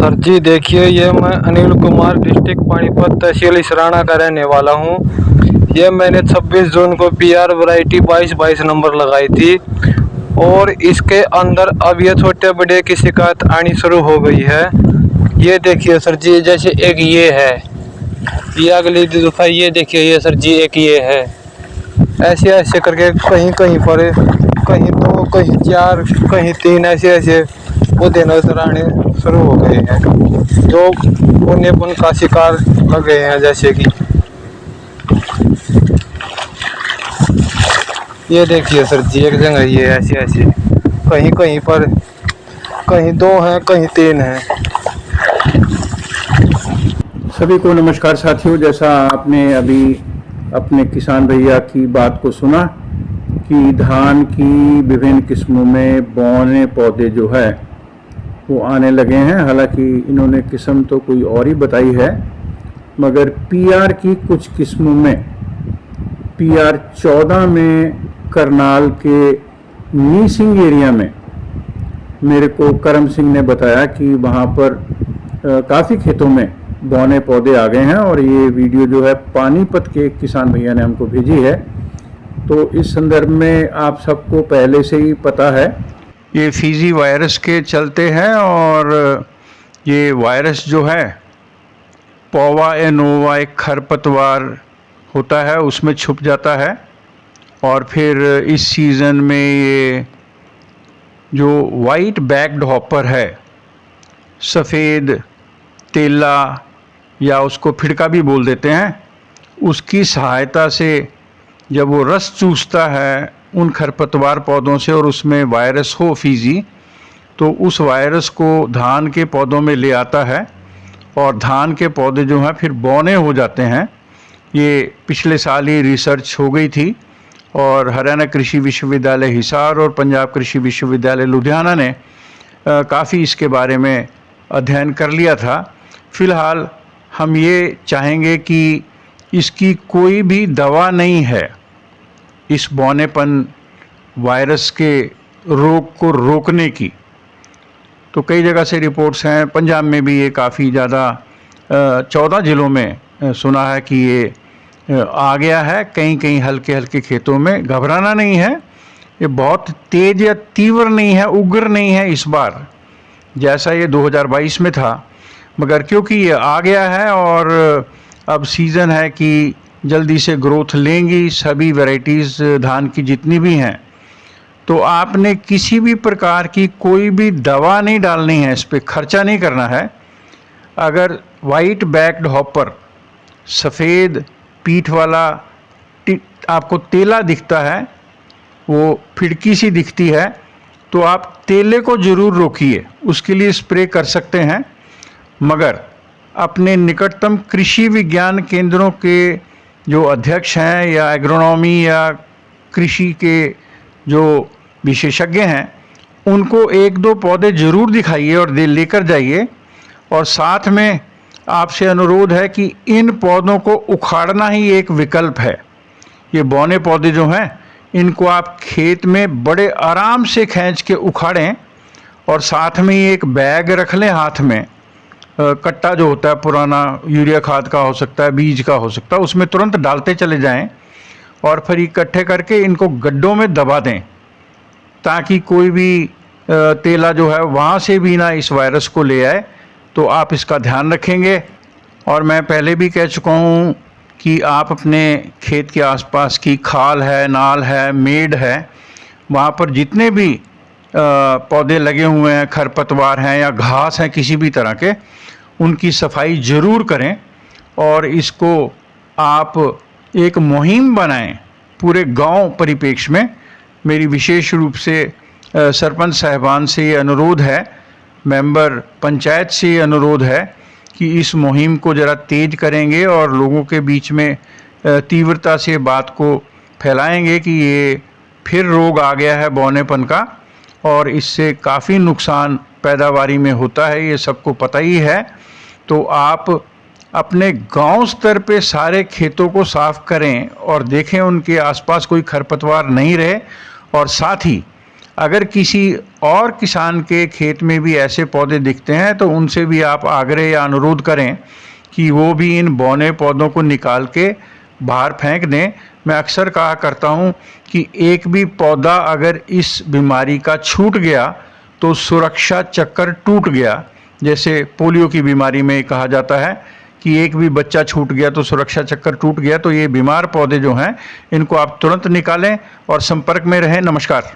Sir जी देखिए, ये मैं अनिल कुमार डिस्ट्रिक्ट पानीपत तहसील इसराना का रहने वाला हूँ। ये मैंने 26 जून को पीआर वैरायटी 2222 नंबर लगाई थी और इसके अंदर अब ये छोटे बड़े की शिकायत आनी शुरू हो गई है। ये देखिए सर जी, जैसे एक ये है, ये अगली दफा ये देखिए, ये सर जी एक ये है, ऐसे ऐसे करके कहीं कहीं पर कहीं 2 कहीं 4 कहीं 3 ऐसे ऐसे पौधे नजर आने शुरू हो गए हैं जो पौधेपन का शिकार लग गए हैं। जैसे कि ये देखिए सर जी, एक जगह ये ऐसे ऐसे कहीं कहीं पर कहीं 2 हैं कहीं 3 हैं। सभी को नमस्कार साथियों। जैसा आपने अभी अपने किसान भैया की बात को सुना कि धान की विभिन्न किस्मों में बौने पौधे जो है वो आने लगे हैं। हालांकि इन्होंने किस्म तो कोई और ही बताई है, मगर पीआर की कुछ किस्मों में पीआर 14 में करनाल के नीसिंग एरिया में मेरे को करम सिंह ने बताया कि वहाँ पर काफ़ी खेतों में बौने पौधे आ गए हैं। और ये वीडियो जो है पानीपत के किसान भैया ने हमको भेजी है। तो इस संदर्भ में आप सबको पहले से ही पता है, ये फीजी वायरस के चलते हैं और ये वायरस जो है पोवा एनोवा एक खरपतवार होता है, उसमें छुप जाता है। और फिर इस सीज़न में ये जो वाइट बैक्ड हॉपर है, सफ़ेद तेला या उसको फिड़का भी बोल देते हैं, उसकी सहायता से जब वो रस चूसता है उन खरपतवार पौधों से और उसमें वायरस हो फीजी, तो उस वायरस को धान के पौधों में ले आता है और धान के पौधे जो हैं फिर बौने हो जाते हैं। ये पिछले साल ही रिसर्च हो गई थी और हरियाणा कृषि विश्वविद्यालय हिसार और पंजाब कृषि विश्वविद्यालय लुधियाना ने काफ़ी इसके बारे में अध्ययन कर लिया था। फ़िलहाल हम ये चाहेंगे कि इसकी कोई भी दवा नहीं है इस बौनेपन वायरस के रोग को रोकने की। तो कई जगह से रिपोर्ट्स हैं, पंजाब में भी ये काफ़ी ज़्यादा 14 ज़िलों में सुना है कि ये आ गया है। कहीं कहीं हल्के हल्के खेतों में। घबराना नहीं है, ये बहुत तेज़ या तीव्र नहीं है, उग्र नहीं है इस बार जैसा ये 2022 में था, मगर क्योंकि ये आ गया है और अब सीज़न है कि जल्दी से ग्रोथ लेंगी सभी वैरायटीज़ धान की जितनी भी हैं, तो आपने किसी भी प्रकार की कोई भी दवा नहीं डालनी है, इस पर खर्चा नहीं करना है। अगर वाइट बैक्ड हॉपर सफ़ेद पीठ वाला आपको तेला दिखता है, वो फिड़की सी दिखती है, तो आप तेले को ज़रूर रोकिए, उसके लिए स्प्रे कर सकते हैं। मगर अपने निकटतम कृषि विज्ञान केंद्रों के जो अध्यक्ष हैं या एग्रोनॉमी या कृषि के जो विशेषज्ञ हैं, उनको 1-2 पौधे ज़रूर दिखाइए और लेकर जाइए। और साथ में आपसे अनुरोध है कि इन पौधों को उखाड़ना ही एक विकल्प है। ये बौने पौधे जो हैं, इनको आप खेत में बड़े आराम से खींच के उखाड़ें और साथ में ही एक बैग रख लें हाथ में। कट्टा जो होता है पुराना, यूरिया खाद का हो सकता है, बीज का हो सकता है, उसमें तुरंत डालते चले जाएं और फिर इकट्ठे करके इनको गड्ढों में दबा दें ताकि कोई भी तेला जो है वहाँ से भी ना इस वायरस को ले आए। तो आप इसका ध्यान रखेंगे। और मैं पहले भी कह चुका हूँ कि आप अपने खेत के आसपास की खाल है, नाल है, मेड़ है, वहाँ पर जितने भी पौधे लगे हुए हैं, खरपतवार हैं या घास हैं किसी भी तरह के, उनकी सफाई ज़रूर करें। और इसको आप एक मुहिम बनाएं पूरे गांव परिप्रेक्ष्य में। मेरी विशेष रूप से सरपंच साहिबान से ये अनुरोध है, मेंबर पंचायत से ये अनुरोध है कि इस मुहिम को ज़रा तेज़ करेंगे और लोगों के बीच में तीव्रता से बात को फैलाएंगे कि ये फिर रोग आ गया है बौनेपन का और इससे काफ़ी नुकसान पैदावारी में होता है, ये सबको पता ही है। तो आप अपने गांव स्तर पे सारे खेतों को साफ करें और देखें उनके आसपास कोई खरपतवार नहीं रहे। और साथ ही अगर किसी और किसान के खेत में भी ऐसे पौधे दिखते हैं तो उनसे भी आप आग्रह या अनुरोध करें कि वो भी इन बौने पौधों को निकाल के बाहर फेंक दें। मैं अक्सर कहा करता हूँ कि एक भी पौधा अगर इस बीमारी का छूट गया तो सुरक्षा चक्कर टूट गया। जैसे पोलियो की बीमारी में कहा जाता है कि एक भी बच्चा छूट गया तो सुरक्षा चक्कर टूट गया। तो ये बीमार पौधे जो हैं इनको आप तुरंत निकालें और संपर्क में रहें। नमस्कार।